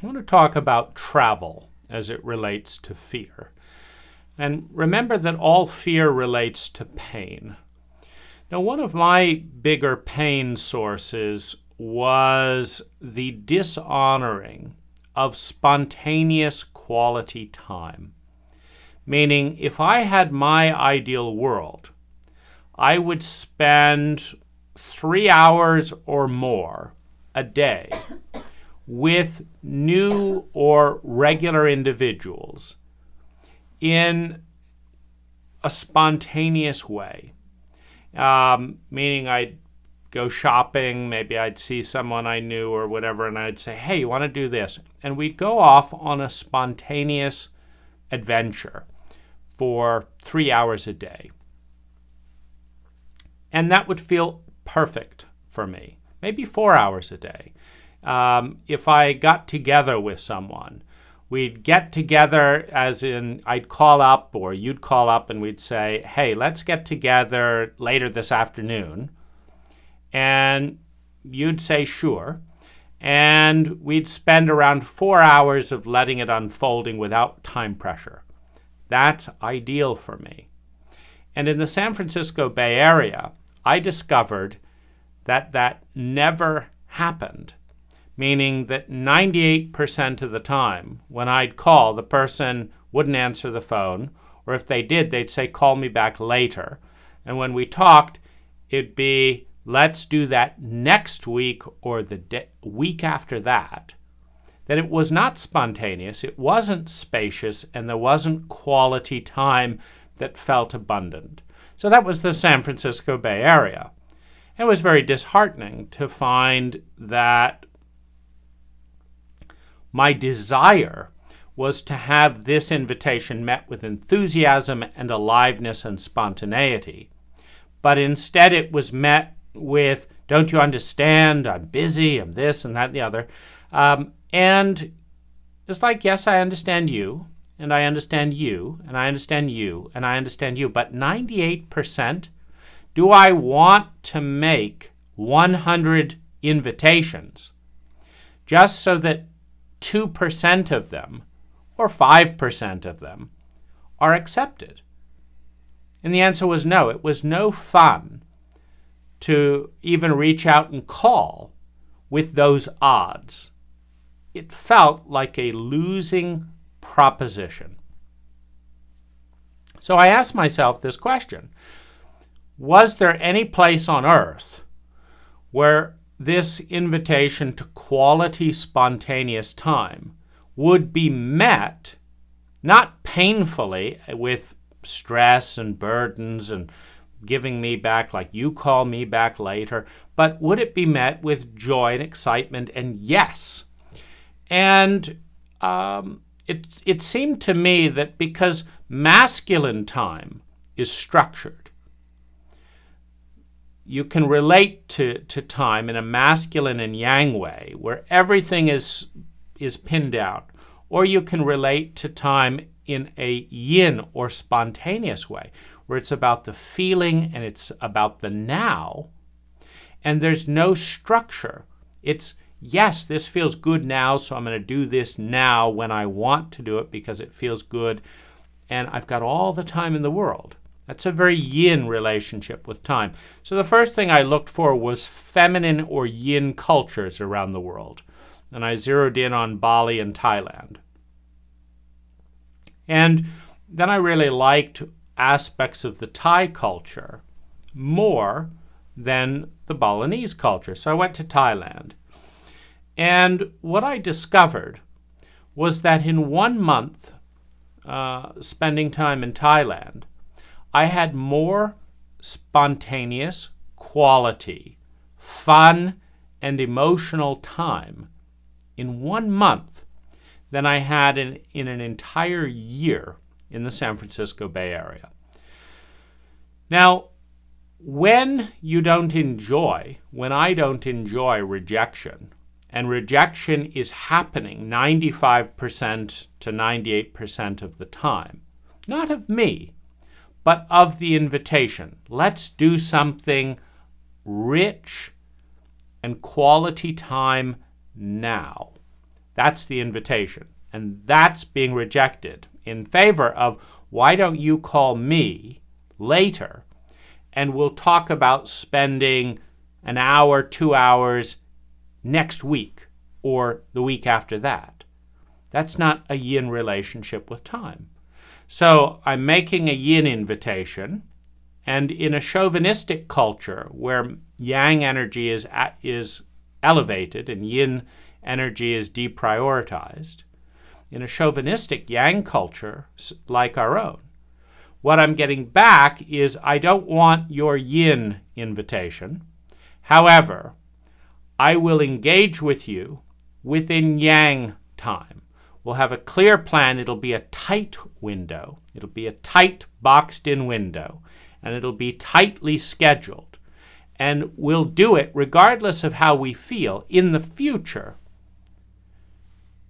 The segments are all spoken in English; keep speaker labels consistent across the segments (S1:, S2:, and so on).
S1: I want to talk about travel as it relates to fear. And remember that all fear relates to pain. Now, one of my bigger pain sources was the dishonoring of spontaneous quality time. Meaning, if I had my ideal world, I would spend 3 hours or more a day with new or regular individuals in a spontaneous way. Meaning I'd go shopping, maybe I'd see someone I knew or whatever, and I'd say, hey, you want to do this? And we'd go off on a spontaneous adventure for 3 hours a day. And that would feel perfect for me, maybe 4 hours a day. If I got together with someone, we'd get together as in I'd call up or you'd call up and we'd say, hey, let's get together later this afternoon. And you'd say, sure. And we'd spend around 4 hours of letting it unfolding without time pressure. That's ideal for me. And in the San Francisco Bay Area, I discovered that that never happened. Meaning that 98% of the time when I'd call, the person wouldn't answer the phone, or if they did, they'd say, call me back later. And when we talked, it'd be, let's do that next week or the week after that. That it was not spontaneous, it wasn't spacious, and there wasn't quality time that felt abundant. So that was the San Francisco Bay Area. It was very disheartening to find that my desire was to have this invitation met with enthusiasm and aliveness and spontaneity. But instead it was met with, don't you understand? I'm busy, I'm this and that and the other. And it's like, yes, I understand you, and I understand you, and I understand you, and I understand you. But 98%, do I want to make 100 invitations just so that 2% of them or 5% of them are accepted? And the answer was no. It was no fun to even reach out and call with those odds. It felt like a losing proposition. So I asked myself this question. Was there any place on earth where this invitation to quality, spontaneous time would be met, not painfully with stress and burdens and giving me back like you call me back later, but would it be met with joy and excitement and yes? And it seemed to me that because masculine time is structured, you can relate to time in a masculine and yang way, where everything is pinned down. Or you can relate to time in a yin or spontaneous way, where it's about the feeling and it's about the now, and there's no structure. It's, yes, this feels good now, so I'm going to do this now when I want to do it because it feels good, and I've got all the time in the world. That's a very yin relationship with time. So the first thing I looked for was feminine or yin cultures around the world. And I zeroed in on Bali and Thailand. And then I really liked aspects of the Thai culture more than the Balinese culture. So I went to Thailand. And what I discovered was that in 1 month spending time in Thailand, I had more spontaneous, quality, fun, and emotional time in 1 month than I had in an entire year in the San Francisco Bay Area. Now, when I don't enjoy rejection, and rejection is happening 95% to 98% of the time, not of me, but of the invitation. Let's do something rich and quality time now. That's the invitation. And that's being rejected in favor of, why don't you call me later and we'll talk about spending an hour, 2 hours next week or the week after that. That's not a yin relationship with time. So I'm making a yin invitation, and in a chauvinistic culture where yang energy is elevated and yin energy is deprioritized, in a chauvinistic yang culture like our own, what I'm getting back is, I don't want your yin invitation. However, I will engage with you within yang time. We'll have a clear plan. It'll be a tight window. It'll be a tight, boxed-in window, and it'll be tightly scheduled. And we'll do it regardless of how we feel in the future.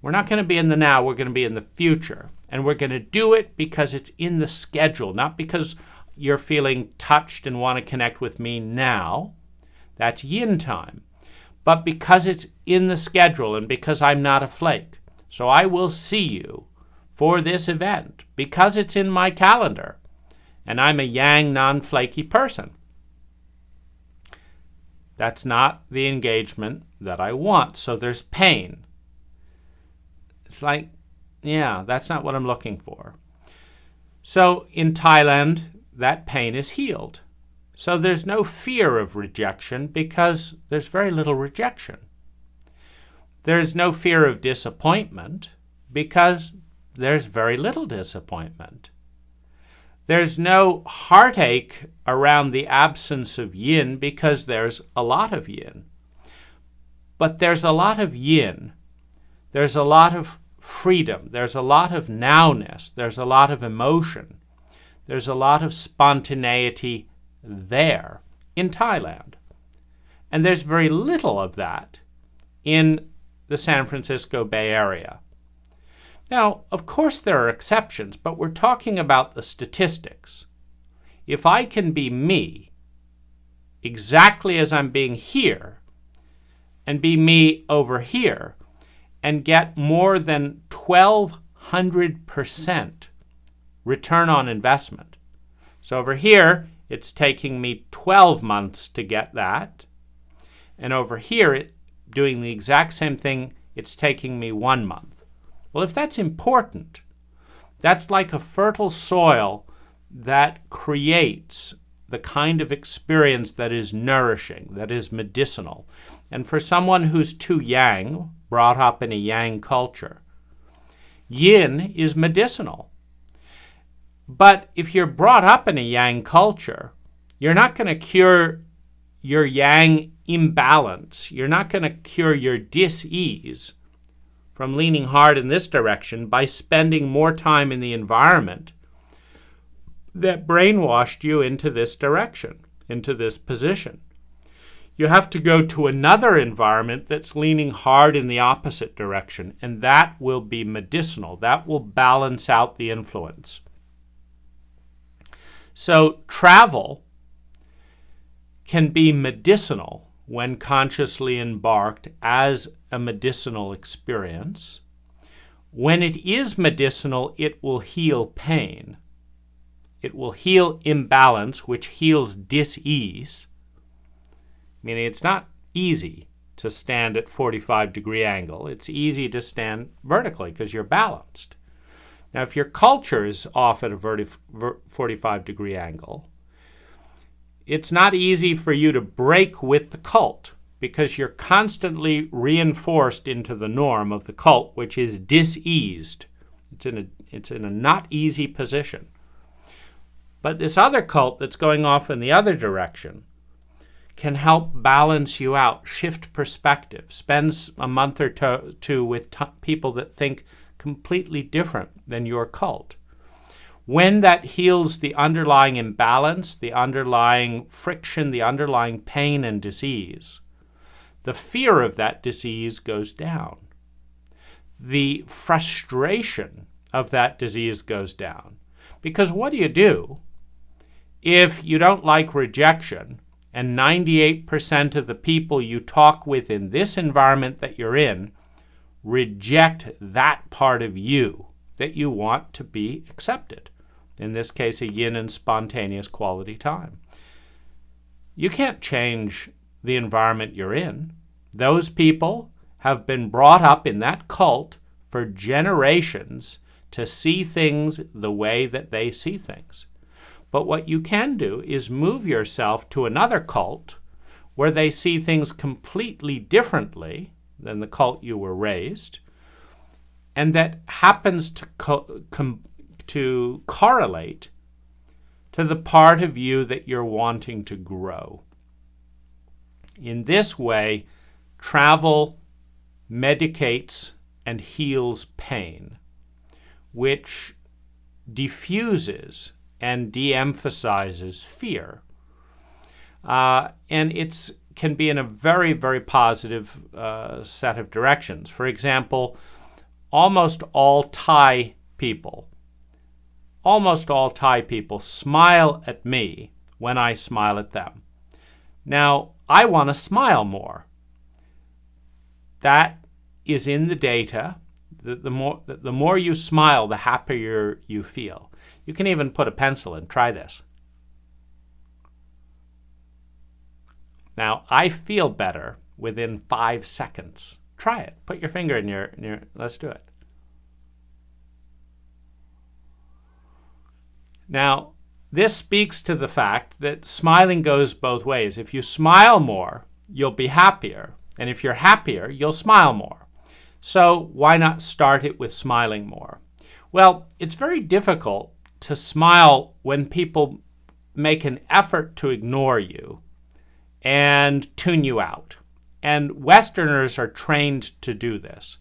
S1: We're not going to be in the now. We're going to be in the future. And we're going to do it because it's in the schedule, not because you're feeling touched and want to connect with me now. That's yin time. But because it's in the schedule and because I'm not a flake. So I will see you for this event because it's in my calendar and I'm a yang non-flaky person. That's not the engagement that I want. So there's pain. It's like, yeah, that's not what I'm looking for. So in Thailand, that pain is healed. So there's no fear of rejection because there's very little rejection. There's no fear of disappointment because there's very little disappointment. There's no heartache around the absence of yin because there's a lot of yin. But there's a lot of yin. There's a lot of freedom. There's a lot of nowness. There's a lot of emotion. There's a lot of spontaneity there in Thailand. And there's very little of that in the San Francisco Bay Area. Now, of course there are exceptions, but we're talking about the statistics. If I can be me, exactly as I'm being here, and be me over here, and get more than 1,200% return on investment. So over here, it's taking me 12 months to get that. And over here, doing the exact same thing, it's taking me 1 month. Well, if that's important, that's like a fertile soil that creates the kind of experience that is nourishing, that is medicinal. And for someone who's too yang, brought up in a yang culture, yin is medicinal. But if you're brought up in a yang culture, you're not going to cure your yang imbalance. You're not going to cure your dis-ease from leaning hard in this direction by spending more time in the environment that brainwashed you into this direction, into this position. You have to go to another environment that's leaning hard in the opposite direction, and that will be medicinal. That will balance out the influence. So travel can be medicinal when consciously embarked as a medicinal experience. When it is medicinal, it will heal pain. It will heal imbalance, which heals dis-ease. Meaning it's not easy to stand at 45-degree angle. It's easy to stand vertically because you're balanced. Now, if your culture is off at a 45-degree angle, it's not easy for you to break with the cult because you're constantly reinforced into the norm of the cult, which is dis-eased. It's in a not easy position. But this other cult that's going off in the other direction can help balance you out, shift perspective, spend a month or two with people that think completely different than your cult. When that heals the underlying imbalance, the underlying friction, the underlying pain and disease, the fear of that disease goes down. The frustration of that disease goes down. Because what do you do if you don't like rejection and 98% of the people you talk with in this environment that you're in reject that part of you that you want to be accepted. In this case, a yin and spontaneous quality time. You can't change the environment you're in. Those people have been brought up in that cult for generations to see things the way that they see things. But what you can do is move yourself to another cult where they see things completely differently than the cult you were raised, and that happens to correlate to the part of you that you're wanting to grow. In this way, travel medicates and heals pain, which diffuses and de-emphasizes fear. And it can be in a very, very positive set of directions. For example, almost all Thai people smile at me when I smile at them. Now, I want to smile more. That is in the data. The more you smile, the happier you feel. You can even put a pencil in. Try this. Now, I feel better within 5 seconds. Try it. Put your finger in your let's do it. Now, this speaks to the fact that smiling goes both ways. If you smile more, you'll be happier. And if you're happier, you'll smile more. So why not start it with smiling more? Well, it's very difficult to smile when people make an effort to ignore you and tune you out. And Westerners are trained to do this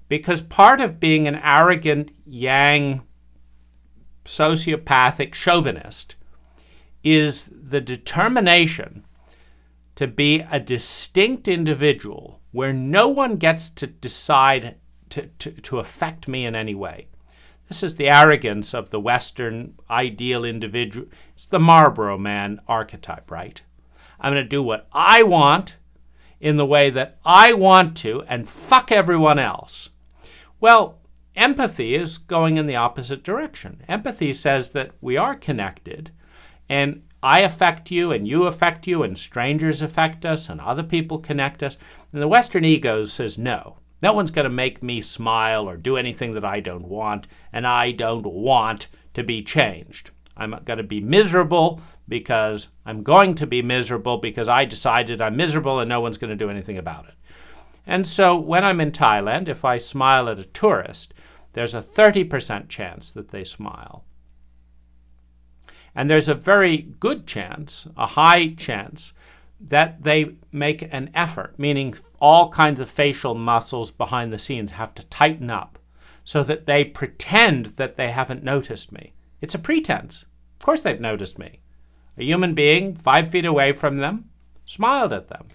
S1: because part of being an arrogant, yang, sociopathic chauvinist is the determination to be a distinct individual where no one gets to decide to affect me in any way. This is the arrogance of the Western ideal individual. It's the Marlboro Man archetype, right? I'm going to do what I want in the way that I want to and fuck everyone else. Well, empathy is going in the opposite direction. Empathy says that we are connected, and I affect you, and you affect you, and strangers affect us, and other people connect us. And the Western ego says, no one's going to make me smile or do anything that I don't want, and I don't want to be changed. I'm going to be miserable because I'm going to be miserable because I decided I'm miserable and no one's going to do anything about it. And so when I'm in Thailand, if I smile at a tourist, there's a 30% chance that they smile. And there's a very good chance, a high chance, that they make an effort, meaning all kinds of facial muscles behind the scenes have to tighten up so that they pretend that they haven't noticed me. It's a pretense. Of course they've noticed me. A human being 5 feet away from them smiled at them.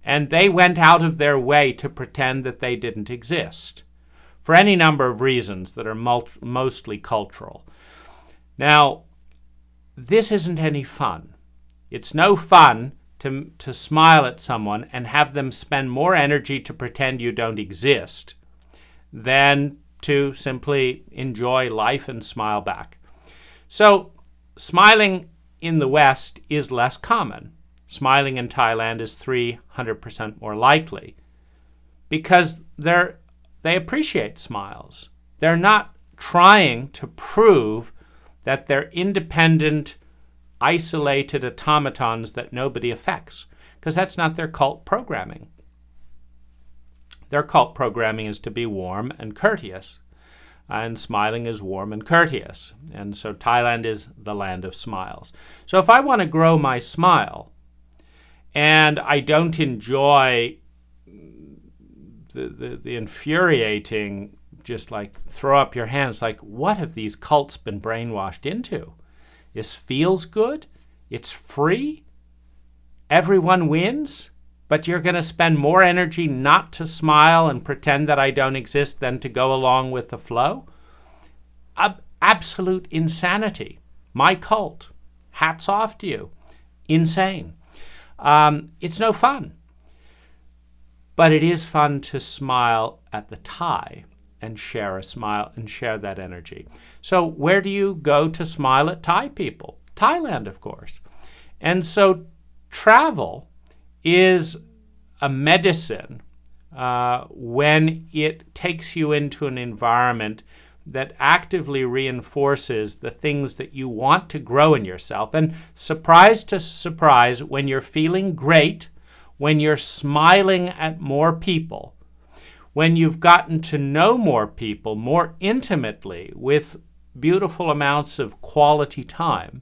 S1: And they went out of their way to pretend that they didn't exist for any number of reasons that are mostly cultural. Now, this isn't any fun. It's no fun to smile at someone and have them spend more energy to pretend you don't exist than to simply enjoy life and smile back. So, smiling in the West is less common. Smiling in Thailand is 300% more likely because they appreciate smiles. They're not trying to prove that they're independent, isolated automatons that nobody affects, because that's not their cult programming. Their cult programming is to be warm and courteous, and smiling is warm and courteous. And so Thailand is the land of smiles. So if I want to grow my smile, and I don't enjoy the infuriating, just like throw up your hands, like what have these cults been brainwashed into? This feels good, it's free, everyone wins, but you're going to spend more energy not to smile and pretend that I don't exist than to go along with the flow? Absolute insanity. My cult. Hats off to you. Insane. It's no fun. But it is fun to smile at the Thai and share a smile and share that energy. So where do you go to smile at Thai people? Thailand, of course. And so travel is a medicine when it takes you into an environment that actively reinforces the things that you want to grow in yourself. And surprise to surprise, when you're feeling great, when you're smiling at more people, when you've gotten to know more people more intimately with beautiful amounts of quality time,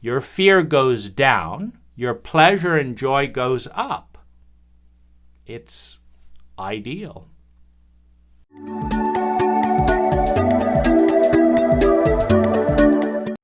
S1: your fear goes down, your pleasure and joy goes up. It's ideal.